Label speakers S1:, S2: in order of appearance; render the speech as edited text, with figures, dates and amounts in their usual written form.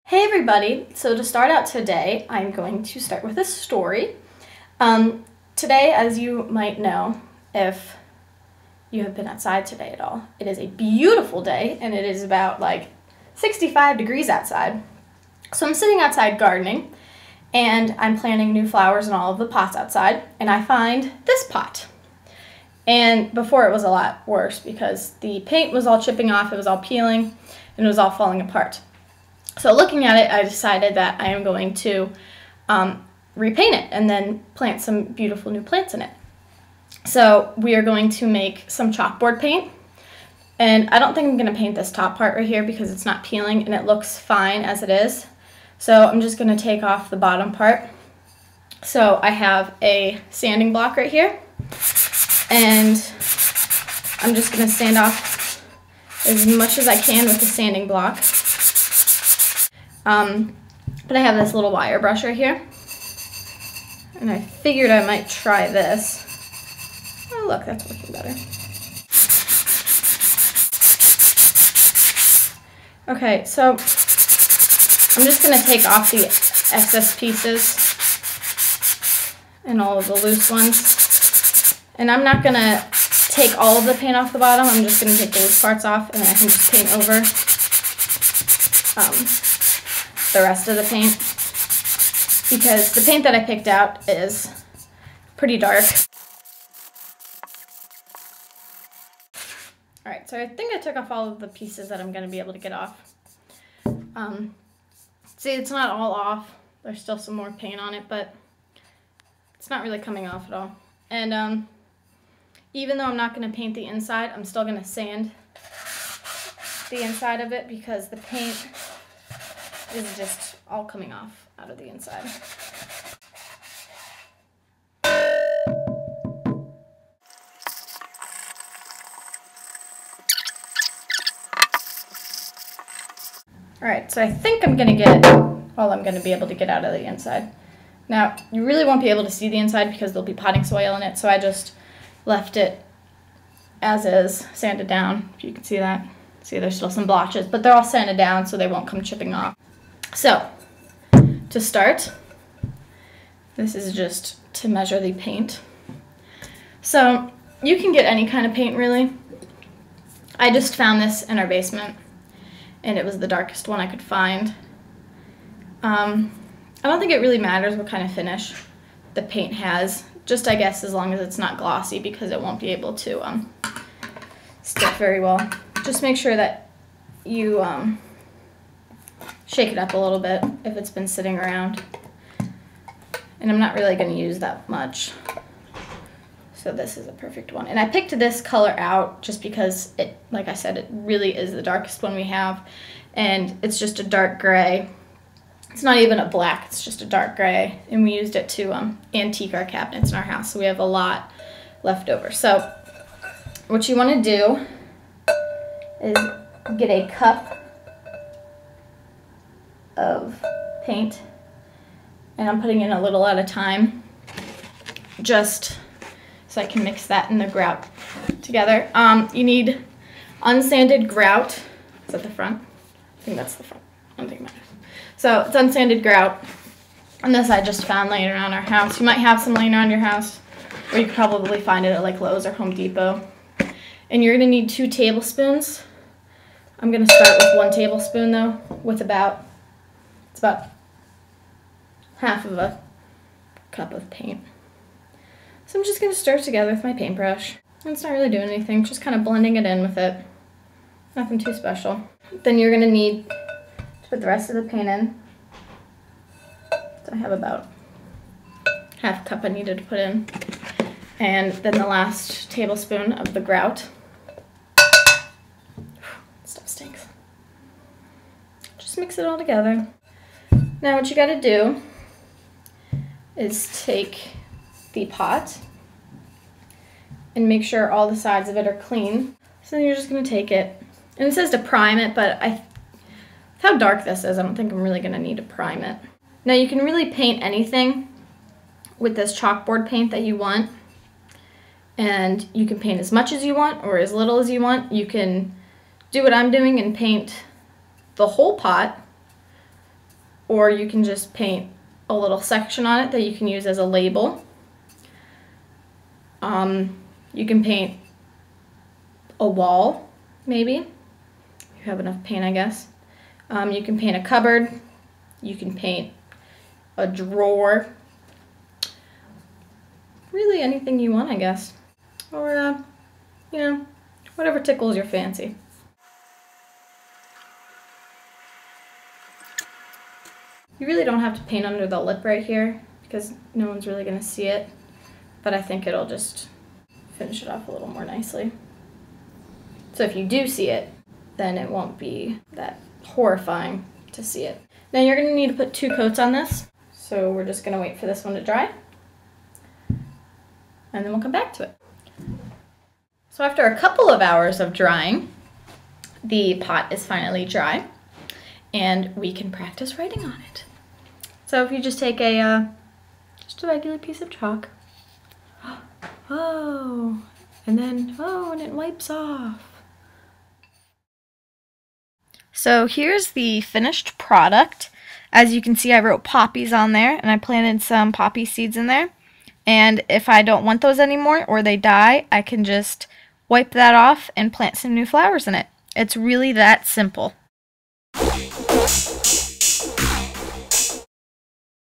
S1: Hey everybody! So to start out today, I'm going to start with a story. Today, as you might know, if you have been outside today at all, it is a beautiful day and it is about like 65 degrees outside. So I'm sitting outside gardening and I'm planting new flowers in all of the pots outside, and I find this pot. And before it was a lot worse because the paint was all chipping off, it was all peeling, and it was all falling apart. So looking at it, I decided that I am going to repaint it and then plant some beautiful new plants in it. So we are going to make some chalkboard paint. And I don't think I'm going to paint this top part right here because it's not peeling and it looks fine as it is. So I'm just going to take off the bottom part. So I have a sanding block right here. And I'm just going to sand off as much as I can with the sanding block. But I have this little wire brush right here, and I figured I might try this. Oh look, that's working better. Okay, so I'm just going to take off the excess pieces and all of the loose ones, and I'm not going to take all of the paint off the bottom. I'm just going to take the loose parts off, and then I can just paint over the rest of the paint, because the paint that I picked out is pretty dark. Alright, so I think I took off all of the pieces that I'm going to be able to get off. See, it's not all off. There's still some more paint on it, but it's not really coming off at all. And even though I'm not going to paint the inside, I'm still going to sand the inside of it because the paint is just all coming off out of the inside. Alright, so I think I'm going to get all I'm going to be able to get out of the inside. Now, you really won't be able to see the inside because there'll be potting soil in it, so I just left it as is, sanded down, if you can see that. See, there's still some blotches, but they're all sanded down so they won't come chipping off. So, to start, this is just to measure the paint. So, you can get any kind of paint, really. I just found this in our basement, and it was the darkest one I could find. I don't think it really matters what kind of finish the paint has, just I guess as long as it's not glossy, because it won't be able to stick very well. Just make sure that you shake it up a little bit if it's been sitting around. And I'm not really going to use that much. So this is a perfect one. And I picked this color out just because it, like I said, it really is the darkest one we have. And it's just a dark gray. It's not even a black, it's just a dark gray. And we used it to antique our cabinets in our house. So we have a lot left over. So what you want to do is get a cup of paint, and I'm putting in a little at a time just so I can mix that and the grout together. You need unsanded grout. Is that the front? I think that's the front. I don't think it matters. So it's unsanded grout, and this I just found laying around our house. You might have some laying around your house, or you could probably find it at like Lowe's or Home Depot. And you're going to need 2 tablespoons. I'm going to start with 1 tablespoon though, with it's about half of a cup of paint. So I'm just going to stir it together with my paintbrush. And it's not really doing anything, just kind of blending it in with it. Nothing too special. Then you're going to need to put the rest of the paint in. So I have about half a cup I needed to put in. And then the last tablespoon of the grout. Stuff stinks. Just mix it all together. Now what you gotta do is take the pot and make sure all the sides of it are clean. So then you're just gonna take it, and it says to prime it, but with how dark this is, I don't think I'm really gonna need to prime it. Now you can really paint anything with this chalkboard paint that you want. And you can paint as much as you want or as little as you want. You can do what I'm doing and paint the whole pot or you can just paint a little section on it that you can use as a label. You can paint a wall, maybe, if you have enough paint, I guess. You can paint a cupboard, you can paint a drawer, really anything you want, I guess. Or, you know, whatever tickles your fancy. You really don't have to paint under the lip right here because no one's really going to see it, but I think it'll just finish it off a little more nicely. So if you do see it, then it won't be that horrifying to see it. Now you're going to need to put 2 coats on this, so we're just going to wait for this one to dry, and then we'll come back to it. So after a couple of hours of drying, the pot is finally dry, and we can practice writing on it. So if you just take just a regular piece of chalk, oh, and then, oh, and it wipes off. So here's the finished product. As you can see, I wrote poppies on there, and I planted some poppy seeds in there. And if I don't want those anymore, or they die, I can just wipe that off and plant some new flowers in it. It's really that simple.